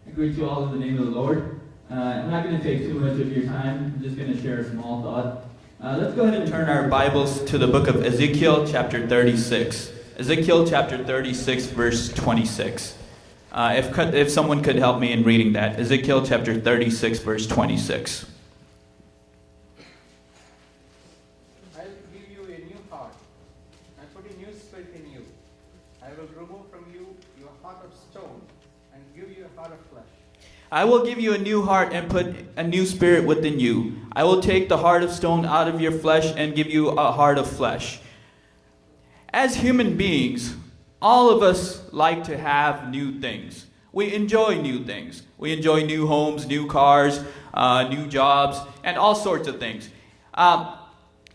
I greet you all in the name of the Lord. I'm not going to take too much of your time. I'm just going to share a small thought. Let's go ahead and turn our Bibles to the book of Ezekiel, chapter 36. Ezekiel, chapter 36, verse 26. If someone could help me in reading that. Ezekiel, chapter 36, verse 26. I will give you a new heart, and put a new spirit in you. I will remove from you your heart of stone, and give you a heart of flesh. I will give you a new heart and put a new spirit within you. I will take the heart of stone out of your flesh and give you a heart of flesh. As human beings, all of us like to have new things. We enjoy new things. We enjoy new homes, new cars, new jobs, and all sorts of things.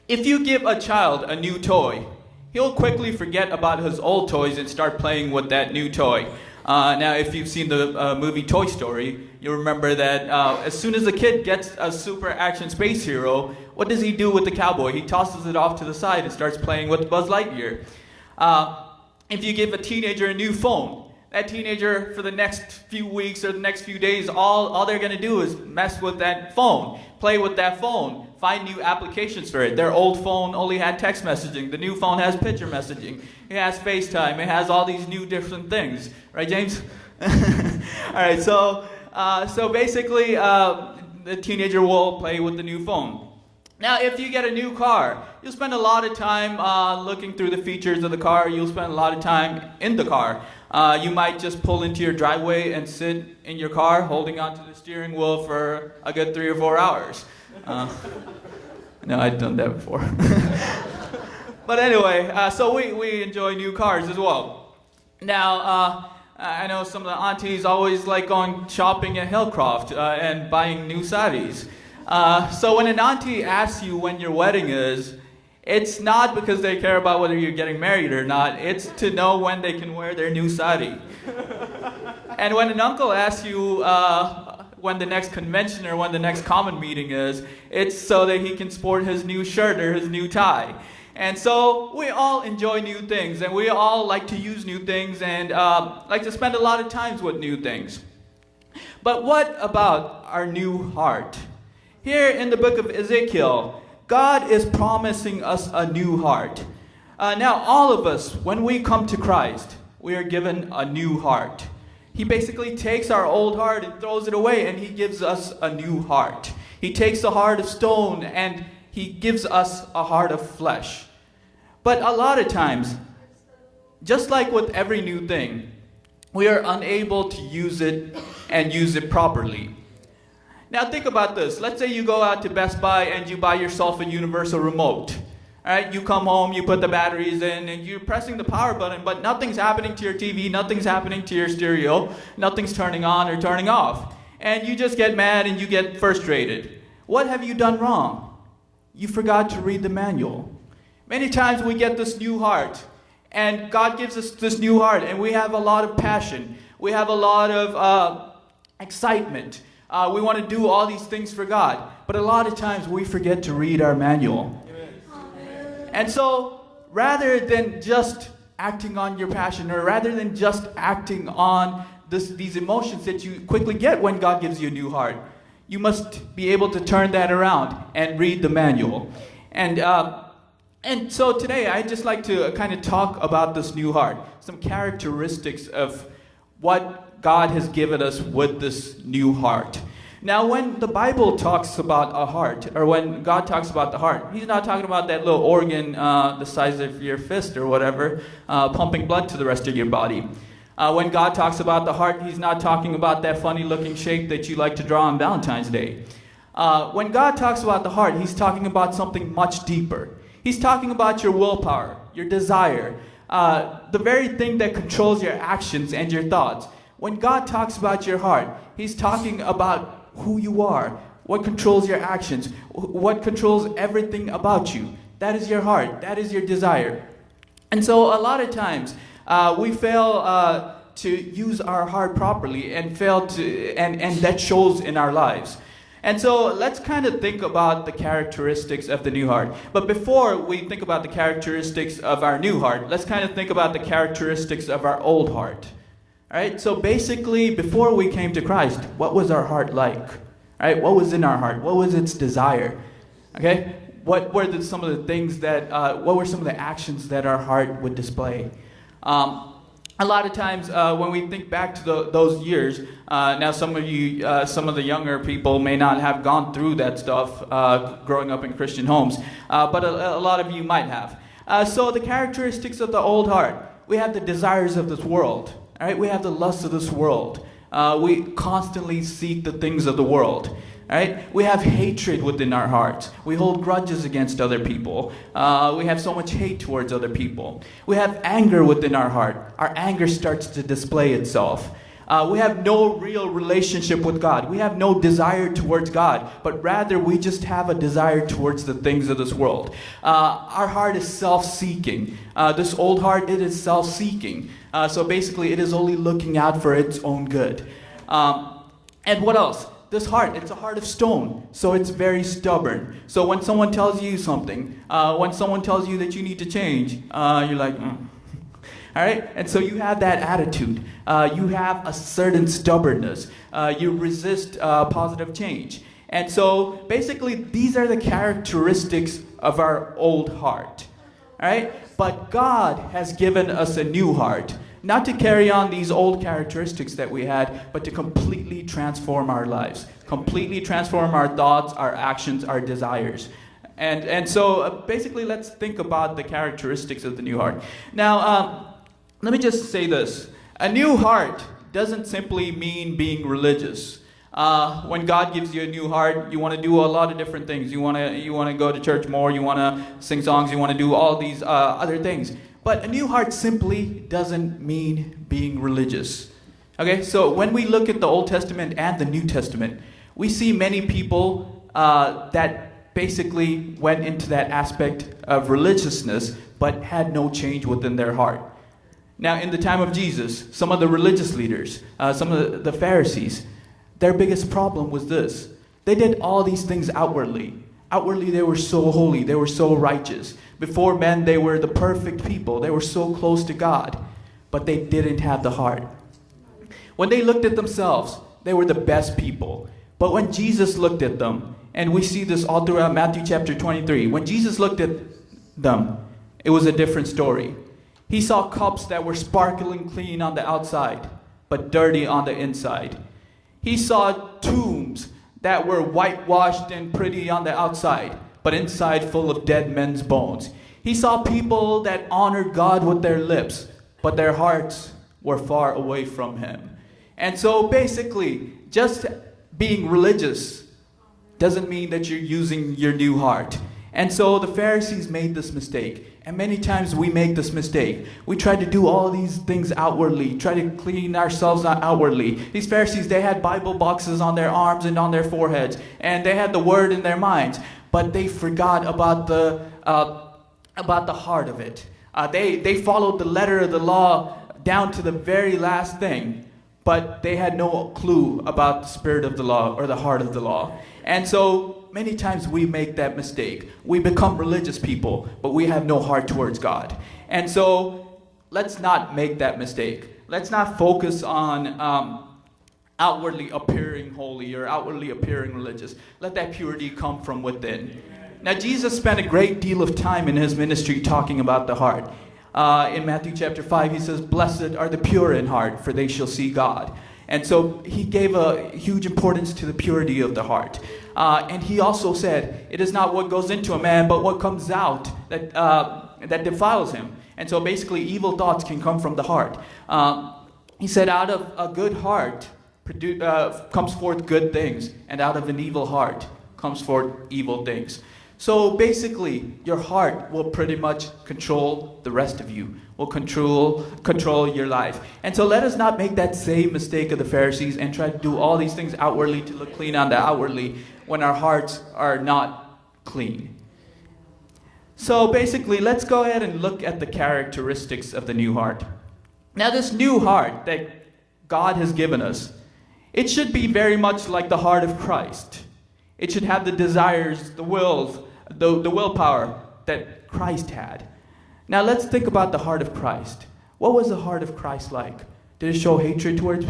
If you give a child a new toy, he'll quickly forget about his old toys and start playing with that new toy. Now, if you've seen the movie Toy Story, you'll remember that as soon as a kid gets a super action space hero, what does he do with the cowboy? He tosses it off to the side and starts playing with Buzz Lightyear. If you give a teenager a new phone, that teenager for the next few weeks or the next few days, all they're going to do is mess with that phone, play with that phone, find new applications for it. Their old phone only had text messaging. The new phone has picture messaging. It has FaceTime. It has all these new different things. Right, James? All right, so basically the teenager will play with the new phone. Now, if you get a new car, you'll spend a lot of time looking through the features of the car. You'll spend a lot of time in the car. You might just pull into your driveway and sit in your car holding onto the steering wheel for a good 3 or 4 hours. No, I've done that before. But anyway, so we enjoy new cars as well. Now, I know some of the aunties always like going shopping at Hillcroft and buying new saris. So when an auntie asks you when your wedding is, it's not because they care about whether you're getting married or not. It's to know when they can wear their new sari. And when an uncle asks you when the next convention or when the next common meeting is, it's so that he can sport his new shirt or his new tie. And so we all enjoy new things, and we all like to use new things and like to spend a lot of times with new things. But what about our new heart? Here in the book of Ezekiel, God is promising us a new heart. Now, all of us, when we come to Christ, we are given a new heart. He basically takes our old heart and throws it away, and He gives us a new heart. He takes the heart of stone and He gives us a heart of flesh. But a lot of times, just like with every new thing, we are unable to use it and use it properly. Now think about this. Let's say you go out to Best Buy and you buy yourself a universal remote. All right, you come home, you put the batteries in, and you're pressing the power button, but nothing's happening to your TV, nothing's happening to your stereo, nothing's turning on or turning off. And you just get mad and you get frustrated. What have you done wrong? You forgot to read the manual. Many times we get this new heart, and God gives us this new heart, and we have a lot of passion. We have a lot of excitement. We want to do all these things for God. But a lot of times we forget to read our manual. Amen. And so rather than just acting on your passion, or rather than just acting on these emotions that you quickly get when God gives you a new heart, you must be able to turn that around and read the manual. And so today I'd just like to kind of talk about this new heart, some characteristics of what God has given us with this new heart. Now, when the Bible talks about a heart, or when God talks about the heart, He's not talking about that little organ the size of your fist or whatever, pumping blood to the rest of your body. When God talks about the heart, He's not talking about that funny-looking shape that you like to draw on Valentine's Day. When God talks about the heart, He's talking about something much deeper. He's talking about your willpower, your desire, the very thing that controls your actions and your thoughts. When God talks about your heart, He's talking about who you are, what controls your actions, what controls everything about you. That is your heart. That is your desire. And so a lot of times we fail to use our heart properly and and that shows in our lives. And so let's kind of think about the characteristics of the new heart. But before we think about the characteristics of our new heart, let's kind of think about the characteristics of our old heart. All right, so basically, before we came to Christ, what was our heart like? All right, what was in our heart? What was its desire? Okay, what were some of the things that, what were some of the actions that our heart would display? A lot of times when we think back to those years, now some of you, some of the younger people may not have gone through that stuff growing up in Christian homes, but a lot of you might have. So the characteristics of the old heart: we have the desires of this world. All right, we have the lust of this world. We constantly seek the things of the world. All right, we have hatred within our hearts. We hold grudges against other people. We have so much hate towards other people. We have anger within our heart. Our anger starts to display itself. We have no real relationship with God. We have no desire towards God, but rather we just have a desire towards the things of this world. Our heart is self-seeking. This old heart, it is self-seeking. So basically, it is only looking out for its own good. And what else? This heart, it's a heart of stone, so it's very stubborn. So when someone tells you something, when someone tells you that you need to change, you're like, All right? And so you have that attitude. You have a certain stubbornness. You resist positive change. And so basically, these are the characteristics of our old heart. All right? But God has given us a new heart. Not to carry on these old characteristics that we had, but to completely transform our lives. Completely transform our thoughts, our actions, our desires. And so basically, let's think about the characteristics of the new heart. Now, let me just say this. A new heart doesn't simply mean being religious. When God gives you a new heart, you want to do a lot of different things. You want to go to church more. You want to sing songs. You want to do all these other things. But a new heart simply doesn't mean being religious. Okay, so when we look at the Old Testament and the New Testament, we see many people that basically went into that aspect of religiousness, but had no change within their heart. Now, in the time of Jesus, some of the religious leaders, some of the Pharisees, their biggest problem was this. They did all these things outwardly. Outwardly, they were so holy. They were so righteous. Before men, they were the perfect people. They were so close to God. But they didn't have the heart. When they looked at themselves, they were the best people. But when Jesus looked at them, and we see this all throughout Matthew chapter 23, when Jesus looked at them, it was a different story. He saw cups that were sparkling clean on the outside, but dirty on the inside. He saw tombs that were whitewashed and pretty on the outside, but inside full of dead men's bones. He saw people that honored God with their lips, but their hearts were far away from Him. And so basically, just being religious doesn't mean that you're using your new heart. And so the Pharisees made this mistake. And many times we make this mistake. We try to do all these things outwardly, try to clean ourselves outwardly. These Pharisees, they had Bible boxes on their arms and on their foreheads, and they had the word in their minds, but they forgot about the heart of it. They followed the letter of the law down to the very last thing, but they had no clue about the spirit of the law or the heart of the law. And so many times we make that mistake. We become religious people, but we have no heart towards God. And so let's not make that mistake. Let's not focus on outwardly appearing holy or outwardly appearing religious. Let that purity come from within. Now, Jesus spent a great deal of time in His ministry talking about the heart. In Matthew chapter 5, He says, "Blessed are the pure in heart, for they shall see God." And so He gave a huge importance to the purity of the heart. And He also said, it is not what goes into a man, but what comes out that defiles him. And so basically, evil thoughts can come from the heart. He said, out of a good heart comes forth good things, and out of an evil heart comes forth evil things. So basically, your heart will pretty much control the rest of you, will control your life. And so let us not make that same mistake of the Pharisees and try to do all these things outwardly to look clean on the outwardly when our hearts are not clean. So basically, let's go ahead and look at the characteristics of the new heart. Now, this new heart that God has given us, it should be very much like the heart of Christ. It should have the desires, the wills, the willpower that Christ had. Now let's think about the heart of Christ. What was the heart of Christ like? Did it show hatred towards